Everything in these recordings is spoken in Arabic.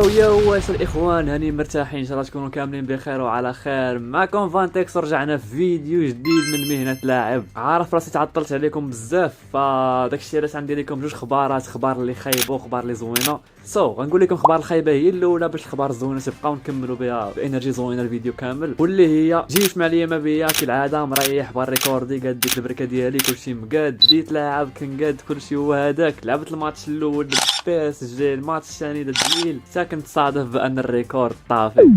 يو واش الاخوان، هاني مرتاحين ان شاء الله تكونوا كاملين بخير وعلى خير. معكم فانتكس ورجعنا في فيديو جديد من مهنة لاعب. عارف راسي تعطلت عليكم بزاف، فداكشي علاش عندي لكم جوج خبارات، خبار اللي خايبه وخبار اللي زوينه. غنقول لكم خبار الخايبه هي الاولى باش الخبار الزوينه تبقاو نكملوا بها بانرجي زوينه الفيديو كامل، واللي هي جيت مع اليوم بيا كالعاده مريح بالريكوردي، قاد ديك البركه ديالي كلشي مقاد، بديت لاعب كنقاد كلشي هو هذاك. لعبت الماتش الاول بي اس جي، الماتش الثاني دليل حتى كنت صادف بان الريكورد طافي.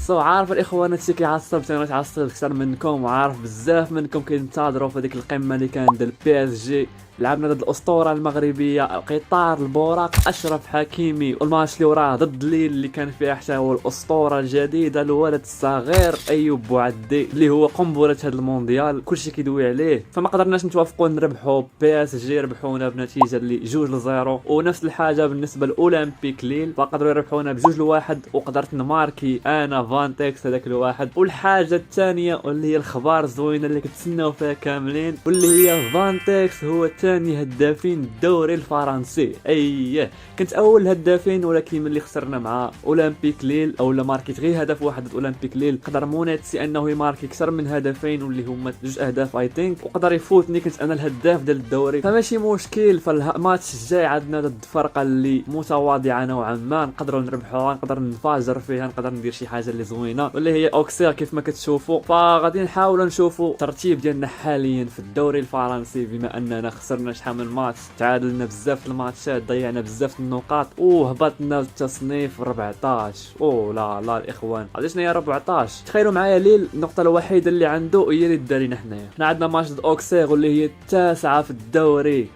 عارف الاخوان هادشي كيعصب، انا تعصب اكثر منكم، وعارف بزاف منكم كينتظروا في هذيك القمه اللي كانت ديال بي اس جي. لعبنا ضد الاسطوره المغربيه قطار البوراق اشرف حكيمي، والماتش اللي وراه ضد ليل اللي كان فيها حتى هو الاسطوره الجديده الولد الصغير ايوب بوعدي اللي هو قنبله هذا المونديال، كلشي كيدوي عليه. فما قدرناش نتوافقوا نربحوا، بي اس جي ربحونا بنتيجه اللي 2-0. ونفس الحاجه بالنسبه لاولمبيك ليل، فقدروا يربحونا ب2-1، وقدرت نماركي انا فانتكس هذاك الواحد. والحاجه الثانيه واللي هي الخبار الزوينه اللي كتسناو فيها كاملين، واللي هي فانتكس هو ثاني هدافين الدوري الفرنسي. اييه كنت اول هدافين، ولكن ملي خسرنا مع اولمبيك ليل او لا ماركيت غير هدف واحد ضد اولمبيك ليل، قدر مونيتسي انه يماركي اكثر من هدفين واللي هما 2 اهداف اي ثينك، وقدر يفوتني، كنت انا الهداف ديال الدوري. فماشي مشكل، فالماتش الجاي عندنا ضد فرقه اللي متواضعه نوعا ما، نقدروا نربحوها، نقدر نفاجر فيها، نقدر ندير شي حاجه اللي زوينه، واللي هي اوكسير كيف ما كتشوفوا. فغادي نحاولوا نشوفوا الترتيب ديالنا حاليا في الدوري الفرنسي، بما اننا خسرنا شحال من ماتش، تعادلنا بزاف الماتشات، ضيعنا بزاف النقاط، وهبطنا التصنيف 14. لا الاخوان، عرفتي شنو هي 14؟ تخيلوا معايا ليل النقطه الوحيده اللي عنده هي اللي دارينا حنايا. حنا عندنا ماتش ضد اوكسير واللي هي التاسعه في الدوري.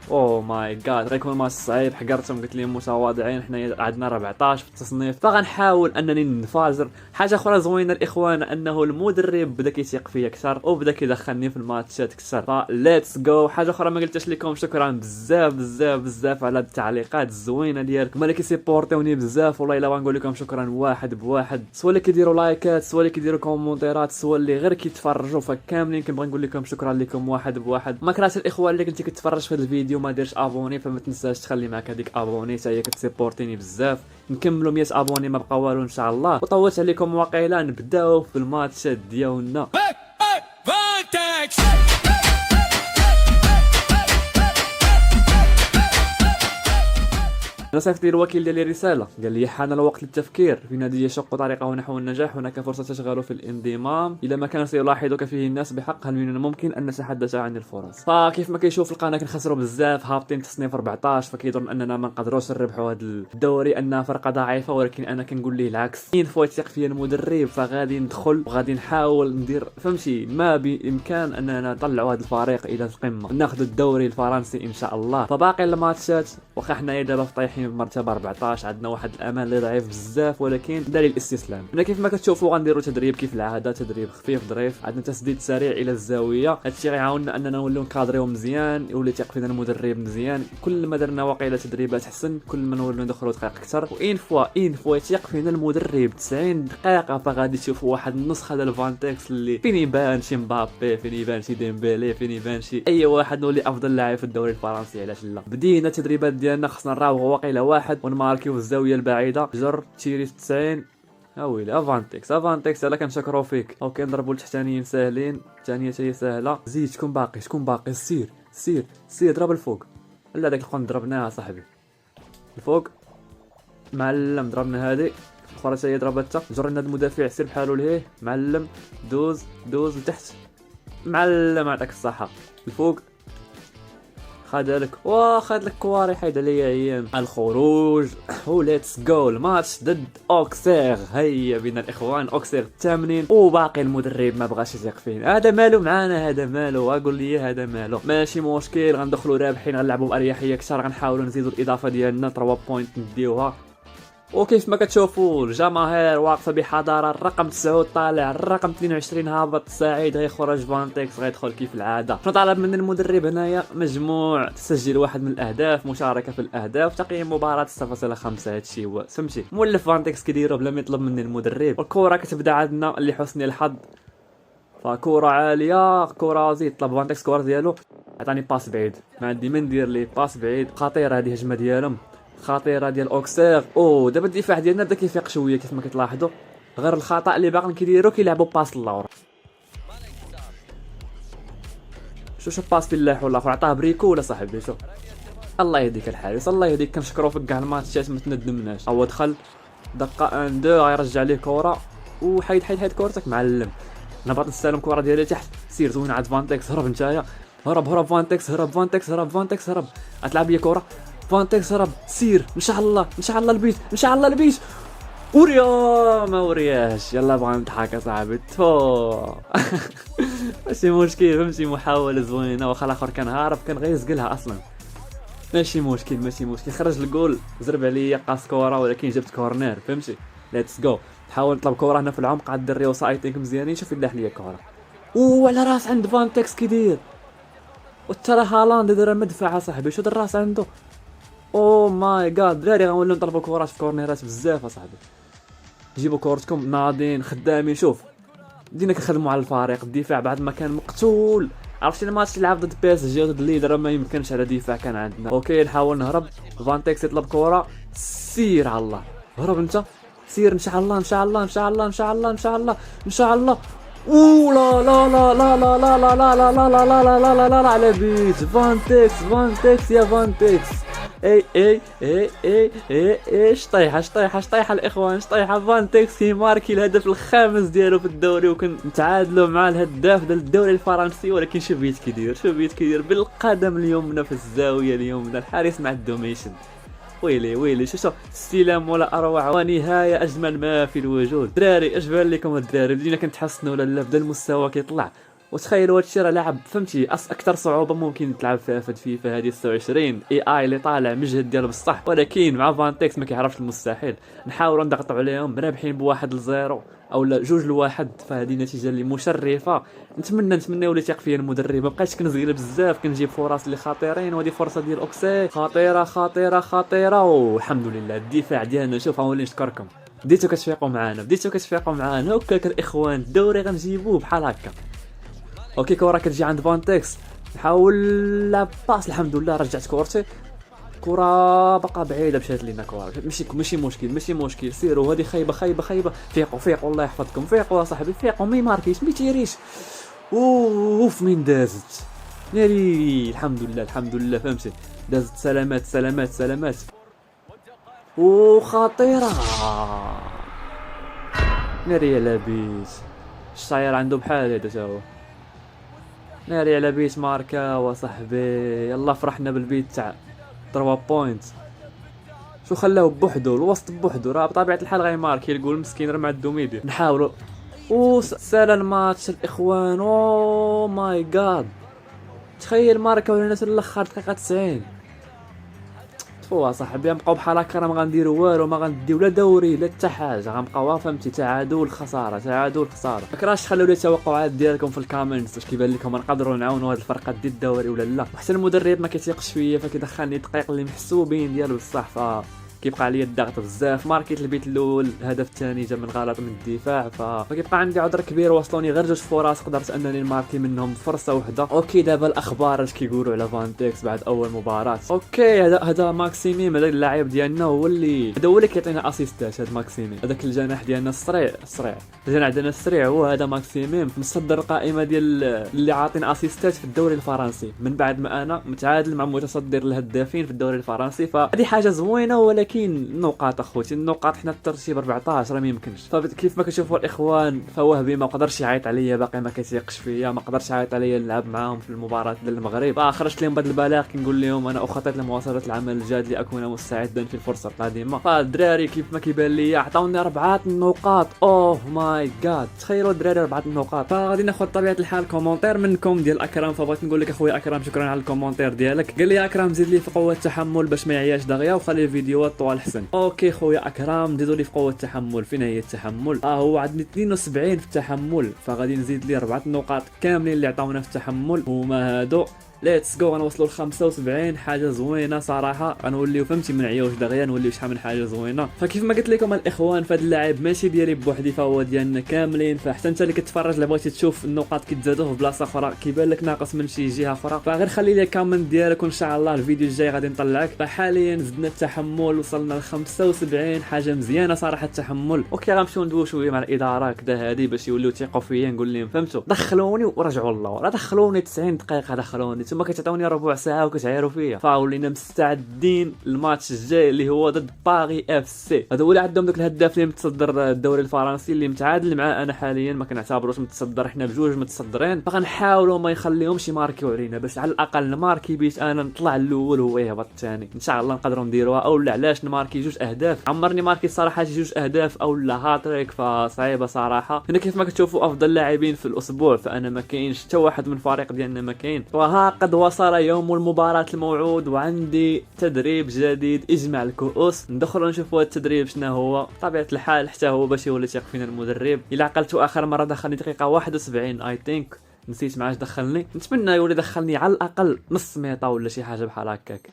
ماي جاد، غيكون ماتش صعيب، حقرتهم قلت لهم متواضعين، حنا عندنا 14 في التصنيف، فغنحاول انني نفاجر. حاجه اخرى زوينه الاخوان انه المدرب بدا كيثيق فيا اكثر وبدا كيدخلني في الماتشات اكثر، فليتس جو. حاجه اخرى ما قلتش لكم، شكرا بزاف على التعليقات الزوينه ديالكم اللي كيسيبورتوني بزاف، والله الا غنقول لكم شكرا واحد بواحد، سواء اللي كيديروا لايكات، سواء اللي كيديروا كومونتيرات، سواء اللي غير كيتفرجوا، فكاملين كنبغي نقول لكم شكرا لكم واحد بواحد. ما كرهت الاخوان اللي كنتي كتفرج في هذا الفيديو ما ديرش ابوني، فما تنساش تخلي معك هذيك ابوني، حتى هي كتسيبورتيني بزاف. نكملوا 100 ابوني ما بقى والو ان شاء الله. وطولت عليكم واقيلا، نبداو في الماتشات ديالنا. نصيفط لي الوكيل ديالي رساله، قال لي حان الوقت للتفكير في نادي يشق طريقه نحو النجاح، هناك فرصه تشغل في الانضمام الى ما كان سيلاحظك فيه الناس بحق، هل من الممكن ان نتحدث عن الفرص؟ فكيف ما كيشوف القناه كنخسروا بزاف، هابطين تصنيف 14، فكيظن اننا ما نقدروش نربحوا هذا الدوري، انها فرقه ضعيفه، ولكن انا كنقول ليه العكس. كاين فويت فيا المدرب، فغادي ندخل وغادي نحاول ندير فهمتي ما بامكان اننا نطلعوا هذا الفريق الى القمه، ناخذ الدوري الفرنسي ان شاء الله. فباقي الماتشات واخا حنايا دابا طايحين بمرتبه 14، عندنا واحد الامان اللي ضعيف بزاف، ولكن داري الاستسلام. هنا كيف ما كتشوفوا غنديروا تدريب كيف العاده، تدريب خفيف ظريف، عندنا تسديد سريع الى الزاويه، هادشي غيعاوننا اننا نوليو نكادريو مزيان، يولي تيق فينا المدرب مزيان. كل ما درنا واقيلا تدريبات احسن، كل ما نوليو ندخلوا دقائق اكثر، وان فوا يتيق فينا المدرب 90 دقيقه، فغادي تشوفوا واحد النسخه ديال فانتكس اللي فين يبان شي مبابي، فين يبان شي ديمبيلي، فين يبان شي اي واحد، نولي افضل لاعب في الدوري الفرنسي. علاش لا؟ بدينا التدريبات ديالنا، خصنا نراوغوا واقيلا واحد ونماركيو في الزاويه البعيده، جر تيري 90. اويلي افانتكس الا كنشكرو فيك. اوكي نضربوا التحتانيين ساهلين، الثانيه حتى هي ساهله. زيد شكون باقي سير ضرب الفوق. لا داك الخون ضربناها صاحبي الفوق، معلم ضربنا هذه الاخرى حتى هي ضربتها. جرنا هذا المدافع سير بحالو لهيه، معلم دوز لتحت، معلم عطاك الصحه الفوق، خدالك خد لك كواري، حيد عليا ايام الخروج. ليتس جو الماتش ضد اوكسير. هيا بنا الاخوان، اوكسير الثامنين، وباقي المدرب ما بغاش يثيق فينا. هذا مالو معانا، هذا مالو، اقول لي هذا مالو. ماشي مشكل، غندخلوا رابحين، غنلعبوا باريحيه اكثر، غنحاولوا نزيدوا الاضافه ديالنا 3 بوينت نديوها. وكيف ما كتشوفوا الجماهير واقفه بحضاره، الرقم 9 طالع، الرقم 22 هابط، سعيد غيخرج، فانتكس غيدخل كيف العاده. شنو طالب من المدرب هنايا؟ مجموع، تسجيل واحد من الاهداف، مشاركه في الاهداف، تقييم مباراه 6.5. هادشي هو فهمتي مولف فانتكس كيديروا بلا ما يطلب مني المدرب. والكره كتبدا عندنا لحسن الحظ، فكره عاليه، كره زيد طلب فانتكس كره ديالو، عطاني باس بعيد، ما عندي ما ندير ليه، باس بعيد خطيره هذه هجمه ديالهم. خطيره ديال اوكسير. دابا الدفاع ديالنا بدا كيفيق شويه كيف ما كتلاحظوا، غير الخطا اللي باقي كيديروا كيلعبوا باس اللور. شو باس بالله ولا اخر عطاه بريكو ولا صاحبي. شو الله يهديك الحارس، الله يهديك، كنشكرو فيك كاع الماتشات ما تندمناش. هو دخل دقه 1 2 غيرجع ليه كره وحيد كورتك معلم. انا باغي نستلم كره ديالي تحت، سير زوين عاد فانتكس، هرب نتايا، هرب فانتكس هرب، غتلعب لي كره فانتكس، هرب سير ان شاء الله البيت وريا ما ورياش. يلا بغا نضحك صاحبي تو ماشي مشكل، فهمتي، محاوله زوينه واخا الاخر كان هارب كان غيزقلها اصلا. ماشي مشكل خرج الجول، زرب عليا قاص كره ولكن جبت كورنير، فهمتي. ليتس جو، نحاول نطلب كره هنا في العمق، عاد الدري وسايتينك مزيانين. شوف يلاح ليا كره على راس عند فانتكس كيدير، وترى هالاند دار مدفع صاحبي. شو دار الراس عنده؟ ماي جاد دراري، غنوليو نطلبوا كرات في كورنيرات بزاف اصاحبي. جيبوا كورتكم ناضين خدامين. شوف بدينا كنخدموا على الفريق، الدفاع بعد ما كان مقتول. عرفتي الماتش اللي لعب ضد بي اس جي ضد ليدر ما يمكنش على دفاع كان عندنا. اوكي نحاول نهرب، فانتكس يطلب كره، سير على الله، هرب انت سير ان شاء الله لا على بيت فانتكس يا فانتكس. اي شطيحه الاخوان، شطيحه فانتكس كيماركي الهدف الخامس ديالو في الدوري، وكنتعادلوا مع الهداف ديال الدوري الفرنسي. ولكن شو بيت كيدير بالقدم اليمنى في الزاويه اليمنى، الحارس مع الدوميشن. ويلي شو استلام ولا اروع، ونهايه اجمل ما في الوجود. دراري اجبر لكم الدراري، بدينا كنتحسنوا ولا بدا المستوى كيطلع. وتخيلوا هادشي راه لعب، فهمتي، اكثر صعوبه ممكن تلعب فيها في فيفا هذه 26 اي اللي طالع مجهد ديال بصح، ولكن مع فانتكس ما كيعرفش المستحيل. نحاولوا نضغطوا عليهم، رابحين ب1-0 او لا 2-1، فهذه نتيجه اللي مشرفه. نتمنى يولي تيق فيا المدرب، ما بقيتش كنزغل بزاف، كنجيب فرص اللي خطيرين. وهذه فرصه ديال اوكسي خطيره والحمد لله الدفاع ديالنا. شوف غنولي نشكركم، بديتو كتفيقوا معانا هكاك الاخوان، الدوري غنجيبوه بحال هكا. اوكي كره كتجي عند فانتكس، نحاول لا باس، الحمد لله رجعت كورتي، كره باقا بعيده مشات لينا كره. ماشي مشكل سيروا، هذه خايبه. فيقوا الله يحفظكم، فيقوا صاحبي، فيقوا ما يماركيش ما تيريش. مين دازت ناري، الحمد لله فهمتي، دازت سلامات وخطيره ناري على بيت. الشاير عنده بحال هذا تا هو، ناري على بيت ماركا وصاحبي. يلا فرحنا بالبيت تاع 3 بوينت. شو خلاو بوحدو الوسط بوحدو، راه بطبيعه الحال غيماركي الجول مسكين، راه معدو ميديا. نحاولوا سالا الماتش الاخوان. ماي جاد، تخيل ماركا ولا الناس الاخر دقيقه 90. صاحبي غنبقاو بحال هكا، راه ما غنديروا والو، ما غنديو لا دوري لا حتى حاجه، غنبقاو فهمتي تعادل خساره. ما كرهتش تخليو لي التوقعات ديالكم في الكومنتس، واش كيبان لكم نقدروا نعاونوا هاد الفرقه ديال الدوري ولا لا. وحتى المدرب ما كيثيقش فيا، فكيدخلني دقائق اللي محسوبين ديالو بصح، كيبقى عليا الضغط بزاف. ماركيت البيت الاول، الهدف الثاني جا من غلط من الدفاع، فكيبقى عندي عذر كبير. وصلوني غير 2 فرص قدرت انني نماركي منهم فرصه واحده. اوكي دابا الاخبار اش كيقولوا على فانتكس بعد اول مباراه. اوكي هذا ماكسيميم، هذا اللاعب ديالنا هو اللي كيعطينا اسيستات. هذا ماكسيميم، هذاك الجناح ديالنا السريع الجناح ديالنا السريع هو هذا ماكسيميم، مصدر القائمه ديال اللي عاطين اسيستات في الدوري الفرنسي، من بعد ما انا متعادل مع متصدر الهدافين في الدوري الفرنسي. فهذه حاجه زوينه، ولكن النقاط اخوتي، النقاط حنا الترتيب 14 راه ما يمكنش. فكيف ما كتشوفوا الاخوان، فوهبي ما قدرش يعيط عليا، باقي ما كيثيقش فيا، ما قدرش يعيط عليا نلعب معاهم في المباراه ديال المغرب. خرجت لهم بهذا البلاغ كنقول لهم انا اخطط لمواصله العمل الجاد لاكون مستعدا في الفرصه القادمه. فالدراري كيف ما كيبان لي عطاوني 4 نقاط. ماي جاد، تخيلوا الدراري 4 نقاط. فغادي ناخذ طبيعه الحال كومونتير منكم ديال اكرم، فبغيت نقول لك اخويا اكرم شكرا على الكومونتير ديالك. قال لي اكرم زيد لي في قوه التحمل باش ما يعياش دغيا، وخلي الفيديوهات طوال احسن. اوكي خويا اكرم، زيدوا لي في قوه التحمل. فين هي التحمل؟ هو عندي 72 في التحمل، فغادي نزيد لي 4 نقاط كاملين اللي عطاونا في التحمل، هما هادو ليتس جو. غنوصلوا ل 75 حاجه زوينه صراحه، غنوليو فهمتي من عيوش دغيا نوليو شحال من حاجه زوينه. فكيف ما قلت لكم الاخوان، فهاد اللاعب ماشي ديالي بوحدي، فهو ديالنا كاملين. فحتى انت اللي كتفرج اللي بغيتي تشوف النقاط كيتزادوا في بلاصه اخرى، كيبان لك ناقص من شي جهه اخرى، فغير خلي لي كومنت ديالك وان شاء الله الفيديو الجاي غادي نطلعك. فحاليا زدنا التحمل، وصلنا ل 75 حاجه مزيانه صراحه التحمل. اوكي غنمشيو ندويو شويه مع الاداره كذا هادي باش يوليو تيقوا فيا، نقول لهم فهمتوا دخلوني ورجعوا الله، لا دخلوني 90 دقيقه، دخلوني ثم كتعطوني ربع ساعه وكتعايروا فيا. فولينا مستعدين الماتش الجاي اللي هو ضد باغي اف سي. هذا هو اللي عندهم داك الهداف اللي متصدر الدوري الفرنسي، اللي متعادل معاه انا حاليا، ما كنعتبروش متصدر، حنا بجوج متصدرين. فغنحاولوا ما يخليهمش يماركيو علينا، باش على الاقل نماركي بيت انا نطلع الاول وهو يهبط الثاني. ان شاء الله نقدروا نديروها، او لا علاش نماركي جوج اهداف. عمرني ماركي صراحه جوج اهداف او لا هاتريك، فصعيبه صراحه. هنا كيف ما كتشوفوا افضل لاعبين في الاسبوع، فانا ما كاينش حتى واحد من الفريق ديالنا ما كاين. وها قد وصل يوم المباراه الموعود، وعندي تدريب جديد اجمع الكؤوس. ندخلوا نشوفوا هذا التدريب شنو هو. طبيعه الحال حتى هو باش يولي يثق فينا المدرب. الا عقلتوا اخر مره دخلني دقيقه 71 اي ثينك، نسيت معاش دخلني. نتمنى يولي دخلني على الاقل نص ميطه ولا شي حاجه بحال هكاك.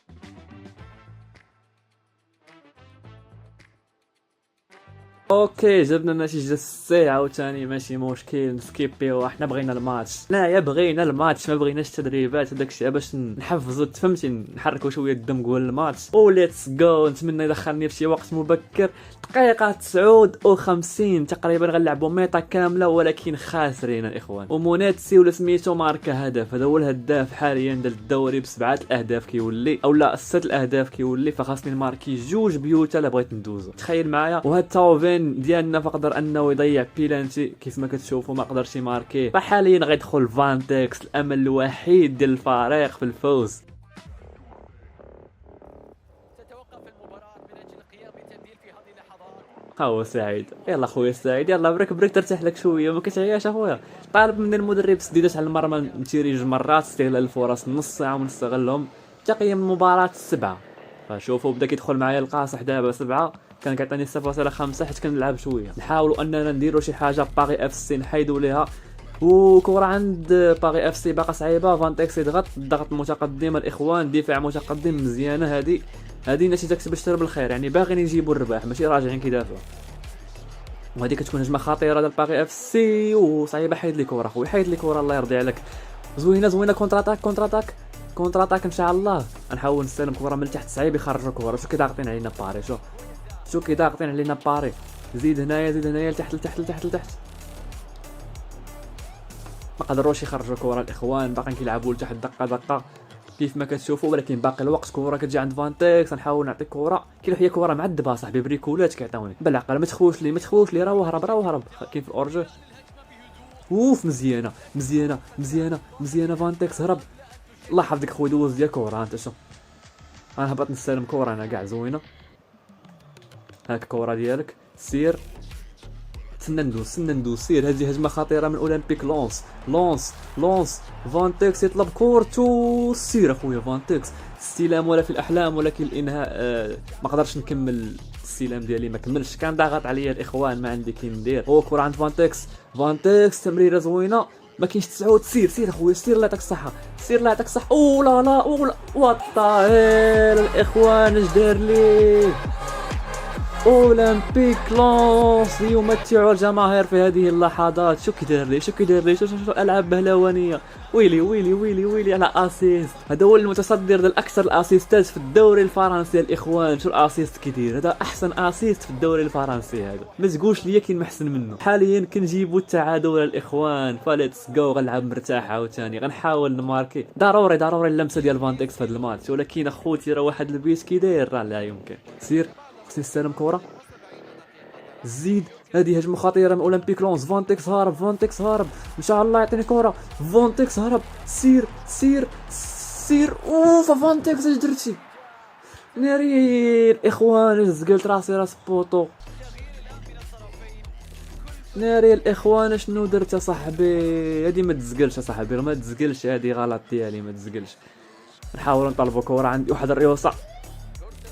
اوكي جبنا النتيجه السي عاوتاني، ماشي مشكل نسكيبيو، حنا بغينا الماتش، حنايا بغينا الماتش، ما بغيناش تدريبات. هذاك الشيء باش نحفزوا فهمتي، نحركوا شويه الدم قبل الماتش. او ليتس جو. نتمنى يدخلني في شي وقت مبكر. دقيقه 59 تقريبا غنلعبوا ميطا كامله، ولكن خاسرين الاخوان. ومونيتسي ولا سميتو ماركا هدف، هذا هو الهداف حاليا ديال الدوري ب7 الاهداف كيولي، او لا 6 الاهداف كيولي. فخاصني نماركي جوج بيوتا الا بغيت ندوزو. تخيل معايا. وهاد التوفين ديالنا فقدر انه يضيع بيلانتي، كيف ما كتشوفوا ما قدرش يماركي. فحاليا غيدخل فانتكس، الامل الوحيد ديال الفريق في الفوز. ها هو سعيد، يلا خويا سعيد، يلا برك ترتاح لك شويه، ما كتعياش اخويا. طالب من المدرب تسديدات على المرمى نتيري جوج مرات، استغلال الفرص نص ساعه ونستغلهم. تقييم المباراه 7. فشوفوا بدا كيدخل معايا القاصح دابا 7، كان كيعطيني 0.5 حيت كنلعب شويه. نحاولوا اننا نديروا شي حاجه باغي اف سي نحيدوا ليها. وكره عند باغي اف سي باقا صعيبه. فانتكس يضغط الضغط متقدم الاخوان، دفاع متقدم مزيانه. هذه نتيجه تبشر بالخير، يعني باغيين يجيبوا الرباح ماشي راجعين كيدافعوا. وهذه كتكون هجمه خطيره ديال باغي اف سي، وصعيبه. حيد لي كره خويا، حيد لي كره الله يرضي عليك. زوينه كونتر اتاك ان شاء الله. نحاول نستلم كره من تحت، صعيب يخرجوا كره. شو كي ضاغطين علينا باري، شو كي ضاغطين علينا باري. زيد هنايا لتحت. ما قدروش يخرجوا كره الاخوان، باقيين كيلعبوا لتحت دقه كيف ما كتشوفوا. ولكن باقي الوقت كره كتجي عند فانتكس. نحاول نعطي كره، كاين هي كره معذبه صاحبي، بريكولات كيعطيوني بالعقل. ما تخوش لي راه هرب كاين في الاورجو. اوف مزيانه فانتكس هرب. الله يحفظك خويا، دوز ديال كره. انت شو انا هبط نستلم كره انا كاع زوينه. هاك كره ديالك، سير تسنى ندوز سير. هذه هجمه خطيره من اولمبيك. لونس فانتكس يطلب كورتو. سير اخويا فانتكس، استلام ولا في الاحلام، ولكن الانهاء ما قدرش نكمل السلام ديالي، ما كملش، كان ضاغط عليا الاخوان، ما عندي كي ندير. هو كره عند فانتكس تمريره زوينه، ما كاينش تسعود. سير اخويا، سير الله يعطيك الصحه، او لا والطاهر الاخوان اش دار ليه اولمبيك لونس ليمتع الجماهير في هذه اللحظات. شو كيدير لي شو العاب بهلوانيه. ويلي على اسيست. هذا هو المتصدر ديال اكثر الاسيستات في الدوري الفرنسي الاخوان. شو الاسيست كيدير، هذا احسن اسيست في الدوري الفرنسي. هذا ما تقولش ليا كاين محسن منه. حاليا كنجيبوا التعادل الاخوان. فليتس جو. غنلعب مرتاح عاوتاني، غنحاول نماركي. ضروري اللمسه ديال فانتكس في هذا الماتش، ولكن اخوتي راه واحد البيت كيداير، راه لا يمكن. سير خصني نستلم كره. زيد، هذه هجمه خطيره من اولمبيك لونس. فانتكس هارب ان شاء الله يعطيني كره. فانتكس هرب. سير اوف فانتكس اش درتي ناري الاخوان. زقلت راسي راس بوطو ناري الاخوان. شنو درت يا صاحبي؟ هذه ما تزقلش يا صاحبي، ما تزقلش، هذه غلط ديالي، ما تزقلش. نحاول نطلبوا كره. عندي واحد الريوسه.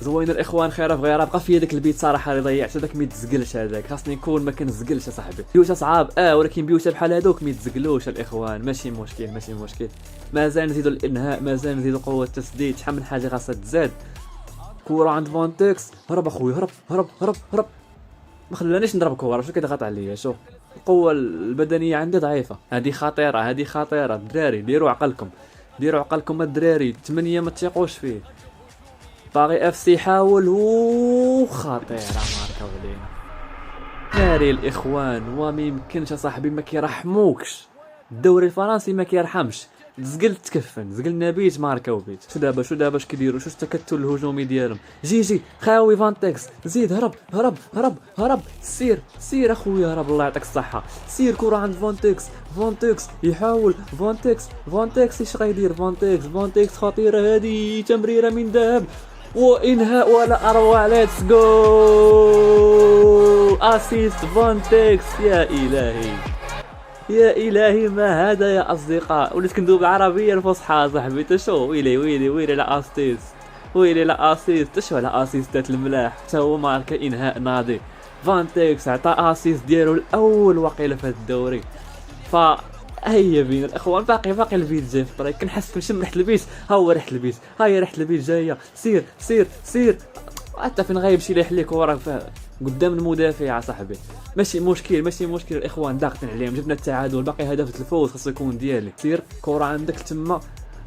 زوين الاخوان، خير في غيره. بقى في هذاك البيت صراحه اللي ضيعت، هذاك ما يتزقلش، هذاك خاصني نكون ما كنزقلش صاحبي. بيوت صعاب ولكن بيوت بحال هذوك ما يتزقلوش الاخوان. ماشي مشكل ماشي مشكل، مازال نزيدوا الانهاء، مازال نزيدوا قوه التسديد، شحال من حاجه خاصها تزاد. كره عند فانتكس، هرب اخويا هرب هرب هرب هرب، ما خلانيش نضرب كره. شو كيضغط عليا؟ شوف القوه البدنيه عندي ضعيفه. هذه خطيره هذه خطيره. الدراري ديروا عقلكم، ديروا عقلكم الدراري. 8 ما تثيقوش فيه. باغي اف سي حاول، خطيره ماركا ولينا. ناري الاخوان، وما يمكنش صاحبي، ما كيرحموكش. الدوري الفرنسي ما كيرحمش. زقل تكفن، زقل نبيت ماركا وبيت. شو دابا شو دابا اش كيديروا؟ شو التكتل الهجومي ديالهم؟ جي خاوي فانتكس، زيد هرب هرب هرب هرب. سير سير اخويا هرب، الله يعطيك الصحه. سير كره عند فانتكس، فانتكس يحاول، فانتكس اش غيدير؟ فانتكس خطيره هذه، تمريره من ذهب وانهاء ولا اروع. ليتس جو، اسيست فانتكس. يا الهي يا الهي، ما هذا يا اصدقاء؟ وليت كندوب العربيه الفصحى صاحبي. تشو ويلي لا اسيست، ويلي لا اسيست. تشو على اسيستات الملاح، حتى هو ماركا انهاء ناضي. فانتكس عطى اسيست ديالو الاول وقيله في الدوري. ف هيا بينا الاخوان، باقي البيت جاي في الطريق. كنحس نشم ريحه البيت، ها هو ريحه البيت، هاي ريحه البيت جايه. سير حتى فين غايمشي ليه ليك ورا قدام المدافع صاحبي. ماشي مشكل الاخوان، ضاغطين عليهم. جبنا التعادل، باقي هدف الفوز خاصو يكون ديالي. سير كره عندك تما،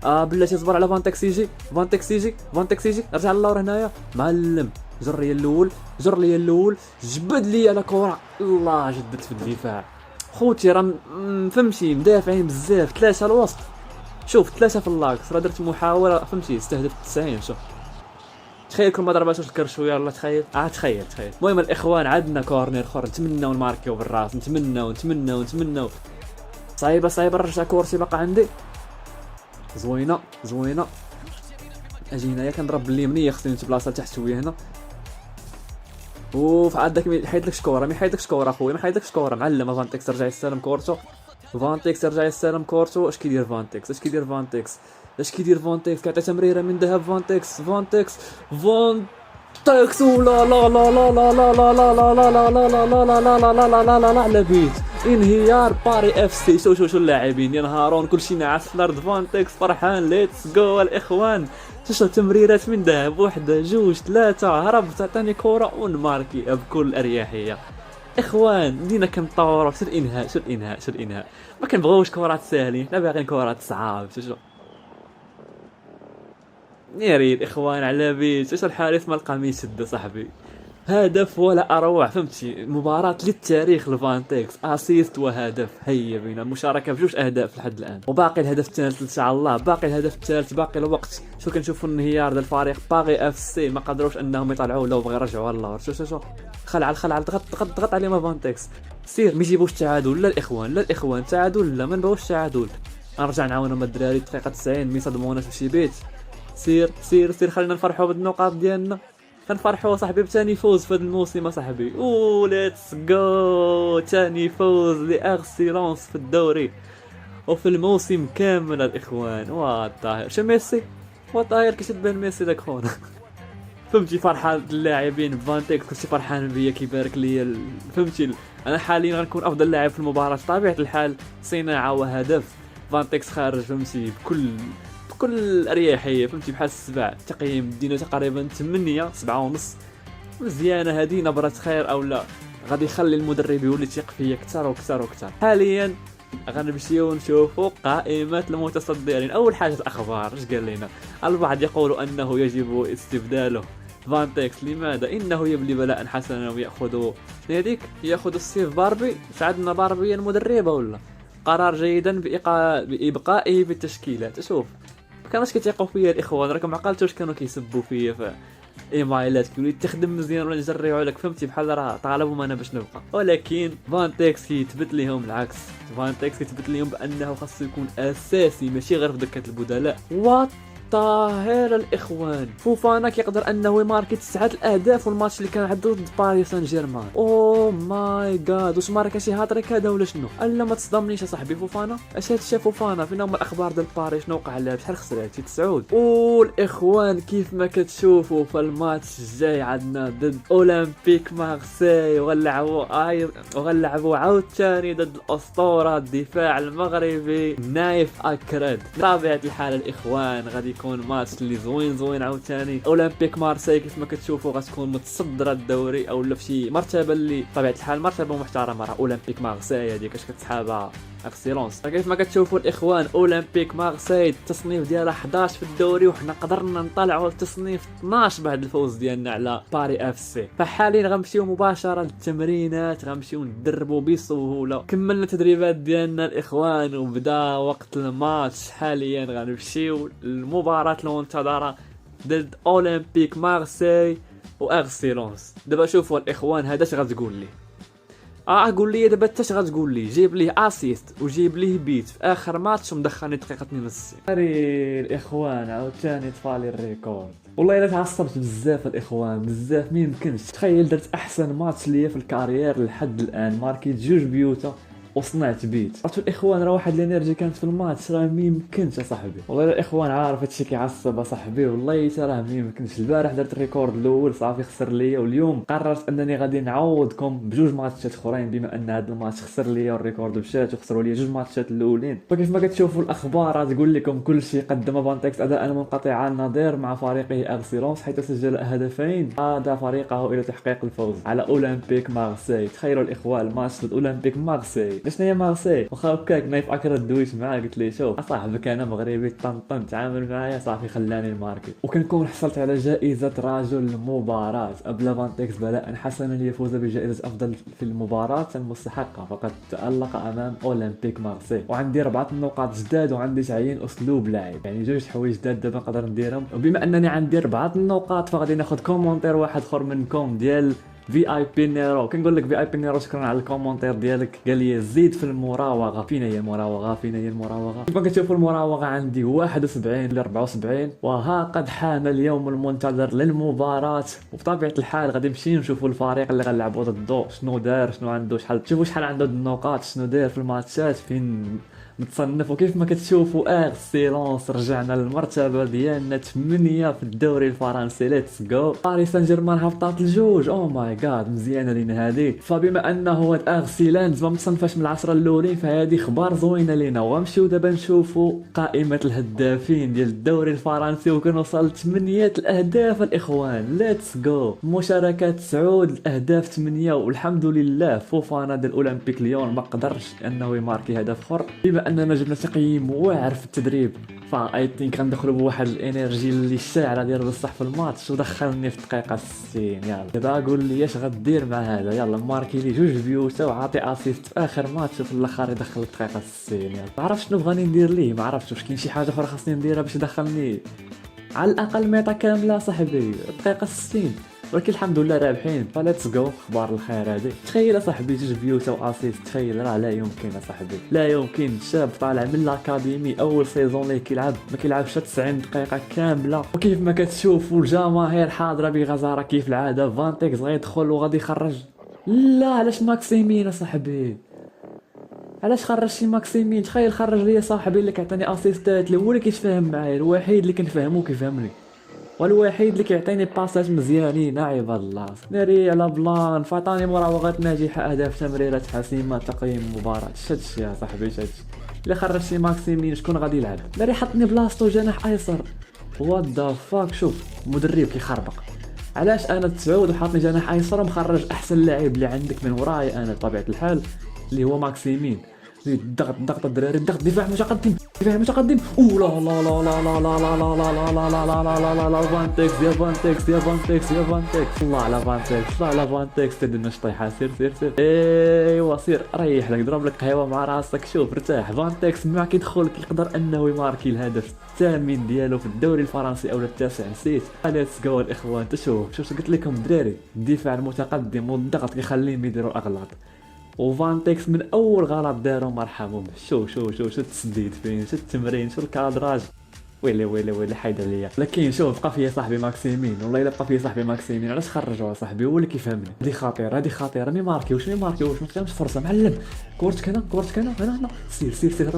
بلاتي صبر على فانتكس يجي، رجع للور هنايا معلم. جر لي الاول جبد لي على كره. الله جدت في الدفاع خوتي، راه فهمتي مدافعين بزاف. 3 الوسط، شوف 3 في اللاكس. راه درت محاوله فهمتي، استهدف 90. شوف تخيل كل ما ضربات تكر شويه. والله تخيل تخيل. المهم الاخوان، عندنا كورنر اخر، نتمناو نماركيو بالراس، نتمناو. صعيبه نرجع كورتي باقا عندي. زوينه اجي هنايا كنضرب باليمنيه، خصني نتبلاصه تحت شويه هنا. اوف عندك ما يحيدلكش كوره، اخويا، ما يحيدلكش كوره معلم. فانتكس رجع يستلم كورتو. اش كيدير فانتكس؟ كيعطي تمريره من ذهب. فانتكس لا لا لا لا لا لا لا لا لا لا لا لا لا على بيت. انهيار باري اف سي. شو اللاعبين ينهارون، كلشي ناعس في الارض. فانتكس فرحان. ليتس جو الاخوان. شو تمريرات من ذهب، 1 2 3 هرب، تعطيني كره ونماركي بكل اريحيه. اخوان بدينا كنطوروا. شو الانهاء، ما كنبغيوش كرات ساهلين، حنا باغيين كرات صعاب. شو ناري الاخوان على بيت. شو الحارس ما لقى ما يسد صاحبي. هدف ولا اروع، فهمتي، مباراة للتاريخ لفانتكس. اسيست وهدف. هيا بينا مشاركة ب2 اهداف لحد الان، وباقي الهدف الثالث ان شاء الله. باقي الوقت. شو كنشوفوا انهيار ديال الفريق باغي اف سي، ما قدروش انهم يطلعوا لو بغى يرجعوا اللور. شو خلع ضغط عليهم فانتكس. سير ما يجيبوش التعادل. لا الاخوان تعادل، لا ما نبغوش التعادل. نرجع نعاونهم الدراري. الدقيقة 90 ما يصدموناش بشي بيت. سير خلينا نفرحوا بالنقاط ديالنا، كنفرحوا صاحبي بثاني فوز في هذا الموسم صاحبي. ليتس جو، ثاني فوز لاغسيلونس في الدوري وفي الموسم كامل الاخوان. والطاهر شو ميسي، والطاهر كيشبه ميسي داك خونا. فهمتي فرحان اللاعبين بفانتكس، كلشي فرحان بيا كيبارك لي. فهمتي انا حاليا غنكون افضل لاعب في المباراه بطبيعه الحال. صناعه وهدف. فانتكس خارج فهمتي بكل اريحيه، فهمتي بحال السبع. تقييم دينا تقريبا 8 7.5. مزيانه هذه، نبره خير او لا. غادي يخلي المدرب يولي يثق فيا اكثر. حاليا غنمشيو نشوفوا قائمه المتصدرين. اول حاجه الاخبار، اش قال لنا؟ البعض يقول انه يجب استبداله فانتكس. لماذا؟ انه يبلي بلاء حسنا وياخذ ياخذ السيف باربي. ساعدنا باربي المدربه ولا قرار جيدا بابقائه في التشكيلات. شوف كانوش كيتيقوا فيا الاخوان، راكم عقلتوش كانوا كيسبوا فيا في ايمايلات، كيقولوا تخدم مزيان ولا نجريو عليك، فهمتي بحال راه طالبوا انا باش نبقى. ولكن فانتكس كيثبت لهم العكس. فانتكس كيثبت لهم بانه خاصو يكون اساسي، ماشي غير في دكه البدلاء. طاهر الاخوان. فوفانا كيقدر انه يماركي 9 الاهداف والماتش اللي كان عنده ضد باريس سان جيرمان. او ماي جاد، واش ماركا شي هاتريك هذا ولا شنو؟ الا ما تصدمنيش اصاحبي فوفانا. اش هادشي فوفانا؟ فين هما الاخبار ديال باريس؟ شنو وقع لها؟ بشحال خسرات؟ شي 9. والاخوان كيف ما كتشوفوا في الماتش الجاي عندنا ضد اولمبيك مارسيل، وغنلعبوا عاوتاني ضد الاسطوره الدفاع المغربي نايف اكرد. بطبيعه الحال الاخوان غادي يكون ماتش اللي زوين عاوتاني. اولمبيك مارسيل كيف ما كتشوفوا غتكون متصدره الدوري او في شي مرتبه اللي بطبيعه الحال مرتبه محترمه. راه اولمبيك مارسيل هذيك اش كتسحابها اكسيلونس. كيف ما كتشوفوا الاخوان اولمبيك مارسيل التصنيف ديالها 11 في الدوري، وحنا قدرنا نطلعوا لتصنيف 12 بعد الفوز ديالنا على باري اف سي. فحاليا غنمشيو مباشره للتمرينات، غنمشيو ندربوا بسهوله. كملنا التدريبات ديالنا الاخوان وبدا وقت الماتش. حاليا غنمشيو للمباراه المنتظره ضد اولمبيك مارسيل واغسيلونس. دابا شوفوا الاخوان هذا اش غتقول لي. قول لي دابا انت اش غتقول لي؟ جيب ليه اسيست وجيب ليه بيت في اخر ماتش ومدخلني دقيقه 62. الاخوان عاوتاني طفالي الريكورد. والله الا تعصبت بزاف الاخوان، بزاف ما يمكنش. تخيل درت احسن ماتش ليا في الكارير لحد الان، ماركيت 2 بيوتا وصنعت بيت. عرفتوا الاخوان راه واحد الانرجي كانت في الماتش راه ما يمكنش اصاحبي. والله الاخوان عارف هادشي كيعصب اصاحبي، والله حتى راه ما يمكنش. البارح درت الريكورد الاول صافي خسر ليا، واليوم قررت انني غادي نعوضكم بجوج ماتشات اخرين بما ان هذا الماتش خسر ليا والريكورد مشات وخسروا ليا 2 ماتشات الاولين. فكيف ما كتشوفوا الاخبار غتقول لكم كل شيء. قدم فانتكس اداء منقطعا النظير مع فريقه اغسيلونس حيث سجل هدفين عاد فريقه الى تحقيق الفوز على اولمبيك مارسيل. تخيلوا الاخوان الماتش ضد اولمبيك مارسيل. شنو هي مارسيل؟ واخا هكاك نايف اكرد دويت معاه قلت ليه شوف اصاحبك انا مغربي طنطن تعامل معايا صافي خلاني الماركت. وكنكون حصلت على جائزه رجل المباراه. قبل فانتكس بلاء حسنا ليفوز بجائزه افضل في المباراه المستحقه فقد تالق امام اولمبيك مارسيل. وعندي 4 نقاط جداد وعندي تعيين اسلوب لاعب، يعني 2 حوايج جداد دابا نقدر نديرهم. وبما انني عندي 4 نقاط فغادي ناخذ كومونتير واحد اخر منكم ديال في اي بي نيرو. كنقول لك في اي بي نيرو شكرا على الكومونتير ديالك. قال لي زيد في المراوغه. فين هي المراوغه؟ كيف كتشوفوا المراوغه عندي 71 ل 74. وها قد حان اليوم المنتظر للمباراه. وبطبيعه الحال غادي نمشي نشوفوا الفريق اللي غنلعبوا ضده شنو دار، شنو عنده، شوفوا شحال عنده النقاط، شنو دار في الماتشات، فين متصنف. وكيف ما كتشوفوا اغسيلونس رجعنا للمرتبه ديالنا 8 في الدوري الفرنسي. ليتس جو. باريس سان جيرمان هبطات الجوج. او ماي جاد مزيانه لينا هذه. فبما انه هاد اغسيلاند ما متصنفاش من العشرة الاولين فهذه اخبار زوينه لينا. وغنمشيو دابا نشوفوا قائمه الهدافين ديال الدوري الفرنسي وكنوصل 8 الاهداف الاخوان. ليتس جو. مشاركات 9 الاهداف 8. والحمد لله فوفانا ديال اولمبيك ليون ما قدرش انه يماركي هدف اخر. بما اننا جبنا تقييم واعر في التدريب فاي ثينك غندخلوا بواحد الانرجي اللي الشاعره ديال بصح في الماتش. ودخلني في الدقيقه 60. يلا دابا قول لي اش غدير مع هذا. يلا ماركي لي 2 بيوتا وعاطي اسيست في اخر ماتش وفي الاخر يدخل الدقيقه 60. يلا ما عرفتش شنو بغاني ندير ليه، ما عرفتش واش كاين شي حاجه اخرى خاصني نديرها باش يدخلني على الاقل ميطا كامله صاحبي الدقيقه 60. ولكن الحمد لله رابحين. فليتس جو. اخبار الخير هذه. تخيل صاحبي 2 بيوتا واسيست. تخيل راه لا يمكن صاحبي، لا يمكن. شاب طالع من الاكاديمي اول سيزون ليه كيلعب ما كيلعبش 90 دقيقه كامله. وكيف ما كتشوفوا الجماهير حاضره بغزاره كيف العاده. فانتكس غيدخل وغادي يخرج. لا علاش ماكسيمين صاحبي؟ علاش خرج شي ماكسيمين؟ تخيل خرج لي صاحبي اللي كيعطيني اسيستات، اللي هو اللي كيتفاهم معايا، الوحيد اللي كنفهمو كيفهمني، والوحيد اللي كيعطيني باسات مزيانين. عباد الله ناري على بلان. فعطاني مراوغات ناجحه، اهداف، تمريرات حاسمه، تقييم مباراه. شدش يا صاحبي شدش. اللي خرج شي ماكسيمين شكون غادي يلعب؟ ناري حطني بلاصتو جناح ايسر. وات ذا فاك. شوف مدرب كيخربق. علاش انا 9 وحاطني جناح ايسر ومخرج احسن لاعب اللي عندك من وراي انا بطبيعه الحال اللي هو ماكسيمين. ضغط الدراري، ضغط، دفاع متقدم، دفاع متقدم. او لا لا لا لا لا لا لا لا لا لا لا لا لا لا لا فانتكس يا فانتكس يا فانتكس يا فانتكس. الله على فانتكس، الله على فانتكس. تدنا شطيحه. سير سير سير. ايوا سير ريح لك، ضرب لك قهوه مع راسك. شوف ارتاح. فانتكس مع كيدخل كيقدر انه يماركي الهدف الثامن ديالو في الدوري الفرنسي او التاسع نسيت. ليتس جو الاخوان. شوف قلت لكم الدراري الدفاع المتقدم والضغط كيخليهم يديروا اغلاط. وفانتكس من اول غلط دارو مرحبا به. شو التسديد فين، شو التمرين، شو الكادراج. ويلي ويلي ويلي حيد عليا. لكن شوف بقى فيا صاحبي ماكسيمين، والله الا بقى فيا صاحبي ماكسيمين علاش خرجوها صاحبي هو اللي كيفهمني. هذه خطيره هذه خطيره، مي ماركيوش ما كانش فرصه معلم. كورتك هنا سير سير سير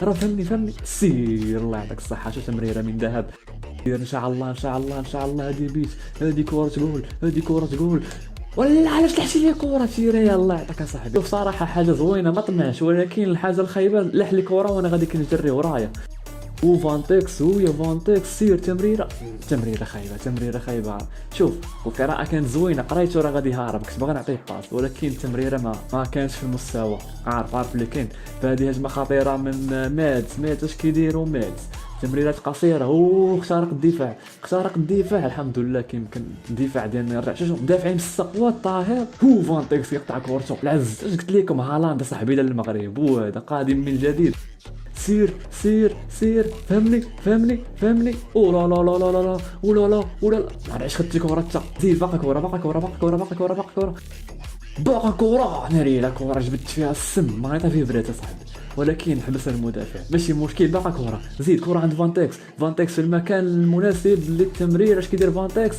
راه فهمني سير الله يعطيك الصحه. شو تمريره من ذهب ان شاء الله. هذه بيت هذه كره تقول ولا علاش تحشي لي كره تيري الله يعطيك صاحبي. بصراحه حاجه زوينه ما طمعش، ولكن الحاجه الخايبه لح لي كره وانا غادي كنجري ورايا وفانتكس ويا فانتكس سير تمريره خايبه. شوف القراءه كانت زوينه، قريته راه غادي هارب، كنت باغي نعطيه باس ولكن التمريره ما كانش في المستوى. عارف اللي كاين فهذه هجمه خطيره من مادز اش كيديروا مادز. تمريرات قصيره واخترق الدفاع الحمد لله. كيمكن الدفاع ديالنا يرجع. شوف مدافعين بالسقوه الطاهر هو فانتكس يقطع كورتو العز. اش قلت لكم هالاند صاحبي للمغرب وهذا قادم من جديد. سير فهمني او لا علاش خدتي كره حتى زيد باقا كره ناري لا كره جبت فيها السم ما غيطيح فيه بريت صاحبي، ولكن حبس المدافع ماشي مشكل. باقا كره زيد كره عند فانتكس في المكان المناسب للتمرير. اش كيدير فانتكس؟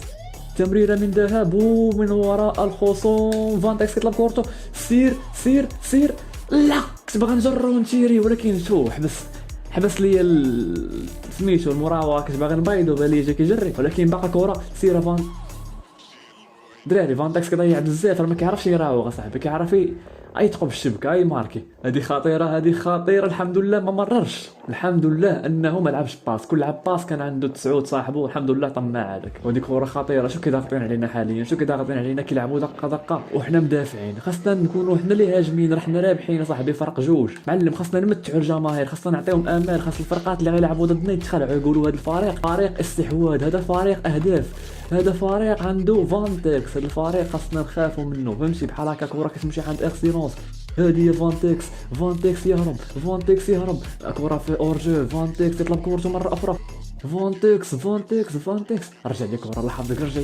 تمريره من ذهب ومن وراء الخصوم. فانتكس كيطلب كورتو سير لا كنت باغي نجر ونتيري ولكن شو حبس لي سميتو المراوغه. كنت باغي نبيضو بالي جا كيجري ولكن باقا كره سير دراري. فانتكس كيضيع بزاف راه ما كيعرفش يراوغ صاحبي، كيعرف يثقب الشبكه اي ماركي. هذه خطيره الحمد لله ما مررش. الحمد لله انه ما لعبش باس، كل لعب باس كان عنده تسعود صاحبه الحمد لله طماع هذاك. وديك كره خطيره. شو كيضغطين علينا حاليا، كيلعبوا دقه وحنا مدافعين. خاصنا نكونوا حنا اللي هاجمين، راه حنا رابحين صاحبي فرق جوج معلم. خاصنا نمتعوا الجماهير، خاصنا نعطيهم امال. خاص الفرقات اللي غيلعبوا ضدنا يتخلعوا يقولوا هذا الفريق فريق استحواذ، هذا فريق اهداف، هذا فريق عنده فانتكس، هذا الفريق خاصنا نخافوا منه فهمتي. بحال هكا كره كتمشي عند اكسيلونس هذه فانتكس يهرب كره في اورجو. فانتكس يطلب كورته مره اخرى. فانتكس رجع لي كره الله يحفظك. رجع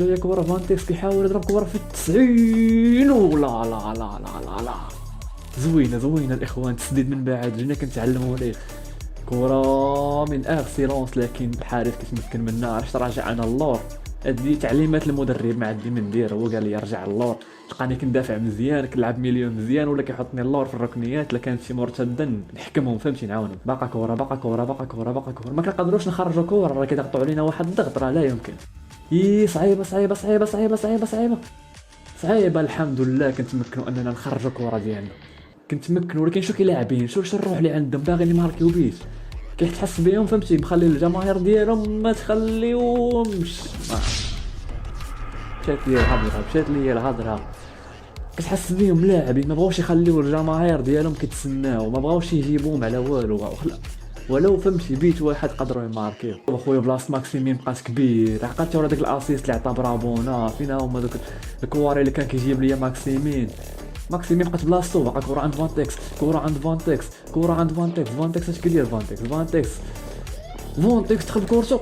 لي كره فانتكس كيحاول يضرب كره في 90 لا زوينه الاخوان. تسديد من بعد جينا كنتعلموا عليه. كره من اكسيلونس لكن الحارس كيتمكن منها. عرفت راجع انا اللور. هذه تعليمات المدرب ما عندي من ندير. هو قال لي رجع اللور، تلقاني كندافع مزيان كنلعب مليون مزيان ولا كيحطني اللور في الركنيات. الا كانت شي مرتده نحكمهم فهمتي نعاونهم. باقا كره ما كنقدروش نخرجوا كره راه كيضغطوا علينا واحد الضغط راه لا يمكن. صعيبه الحمد لله كنتمكنوا اننا نخرجوا كره ديالنا ولكن شو كيلاعبين شو الروح اللي عندهم باغيين يماركيو بيت كتحس بهم فهمتي. مخلي الجماهير ديالهم ما تخليهمش. مشات لي الهضره كتحس بهم لاعبين ما بغاوش يخليو الجماهير ديالهم كيتسناو، ما بغاوش يجيبوهم على والو ولو فهمتي بيت واحد قدروا يماركيو. اخويا بلاص ماكسيمين بقات كبير. عقلتي ورا داك الاسيست اللي عطا برابونا فينا هما دوك الكواري اللي كان كيجيب ليا ماكسيمين بقات بلاصتو. باقا كره عند فانتكس فانتكس اش كيدير فانتكس دخل كورتو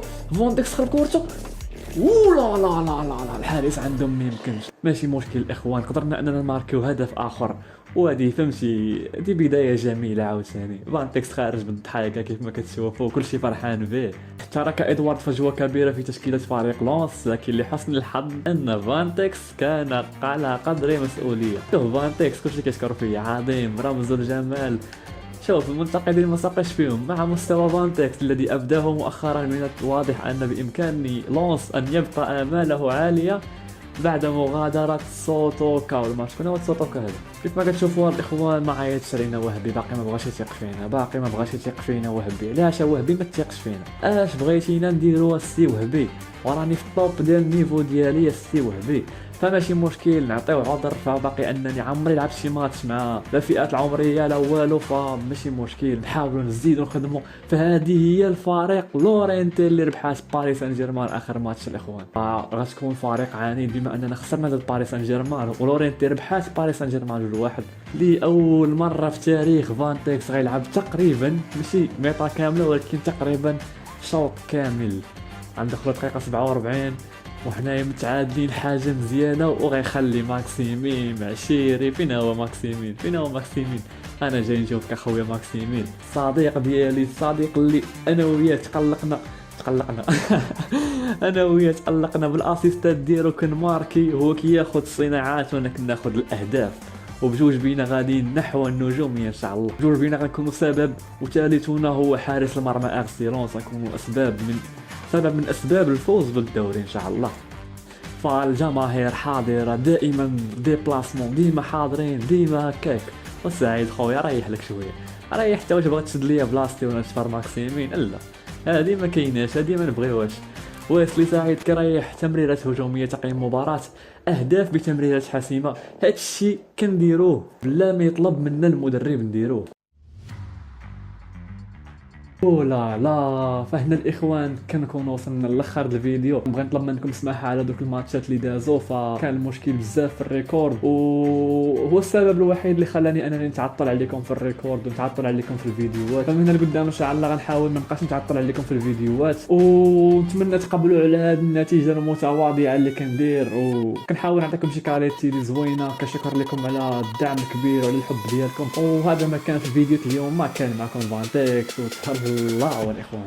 لا الحارس عندهم ما يمكنش. ماشي مشكل الاخوان، قدرنا اننا نماركيو هدف اخر وهذه فهمتي دي بدايه جميله عاوتاني. فانتكس خارج من الضحايا كيف ما كتشوفوا كلشي فرحان به. ترك ادوارد فجوه كبيره في تشكيله فريق لونس، لكن لحسن الحظ ان فانتكس كان على قدر مسؤوليه. فانتكس كلشي كيشكر فيه عظيم رمز الجمال. شوف المنتقدين ما ساقش فيهم مع مستوى فانتكس الذي أبداه مؤخرا. من الواضح أن بإمكان لونس أن يبقى آماله عالية بعد مغادرة سوتوكا. ولا شكون هو سوتوكا هذا؟ كيف ما كتشوفوا الإخوان ما عيطش علينا وهبي، باقي ما بغاش يثيق فينا، وهبي علاش وهبي ما تثيقش فينا؟ اش بغيتينا نديروا السي وهبي وراني في الطوب ديال النيفو ديالي السي وهبي، فماشي مشكل نعطيو عذر. فباقي انني عمري لعبت شي ماتش مع لا فئات العمريه لا والو، فماشي مشكل نحاولوا نزيدوا نخدموا. فهذه هي الفريق لورينتي اللي ربحات باريس سان جيرمان اخر ماتش الاخوان. غتكون فريق عنيد بما اننا خسرنا ضد باريس سان جيرمان ولورينتي ربحات باريس سان جيرمان 2-1. لاول مره في تاريخ فانتكس غيلعب تقريبا ماشي ميطا كامله ولكن تقريبا شوط كامل. عند دخول دقيقه 47 وحنايا متعادلين حاجه مزيانه، وغيخلي ماكسيمين مع شيري. فين هو ماكسيمين؟ فين هو ماكسيمين؟ انا جاي نشوفك اخويا ماكسيمين، الصديق ديالي، الصديق اللي انا وياه تقلقنا انا وياه تقلقنا بالاسيستات ديالو، كان ماركي هو كياخذ الصناعات وانا كناخذ الاهداف، وبجوج بينا غادي نحو النجوميه ان شاء الله. بجوج بينا غنكونوا سبب، وثالثنا هو حارس المرمى اغسيرونس، غنكونوا سبب من اسباب الفوز بالدوري ان شاء الله. فالجماهير حاضره دائما، ديبلاسمون ديما حاضرين، ديما هكاك. وسعيد خويا ريح لك شويه، ريح حتى واش بغيت تشد ليا بلاصتي وانا نتفر ماكسيمين؟ لا، هادي ما كايناش، هادي ما نبغيوهاش. ويسلي سعيد كيريح تمريرات هجوميه، تقييم مباراه، اهداف بتمريرات حاسمه. هادشي كنديروه بلا ما يطلب منا المدرب نديروه. اولا لا، فهنا الاخوان كنكون وصلنا لاخر الفيديو. نبغي نطلب منكم السماحه على دوك الماتشات اللي دازو، فكان المشكل بزاف في الريكورد، وهو السبب الوحيد اللي خلاني انني نتعطل عليكم في الريكورد ونتعطل عليكم في الفيديوهات. فمن هنا لقدام ان شاء الله غنحاول ما نبقاش نتعطل عليكم في الفيديوهات، ونتمنى تقبلوا على هذه النتيجه المتواضعه اللي كندير، وكنحاول نعطيكم شي كاليتي اللي زوينه. كنشكر لكم على الدعم الكبير وعلى الحب ديالكم. وهذا ما كان في فيديو اليوم، ما كان معكم فانتكس، وتهلا الله الاخوان.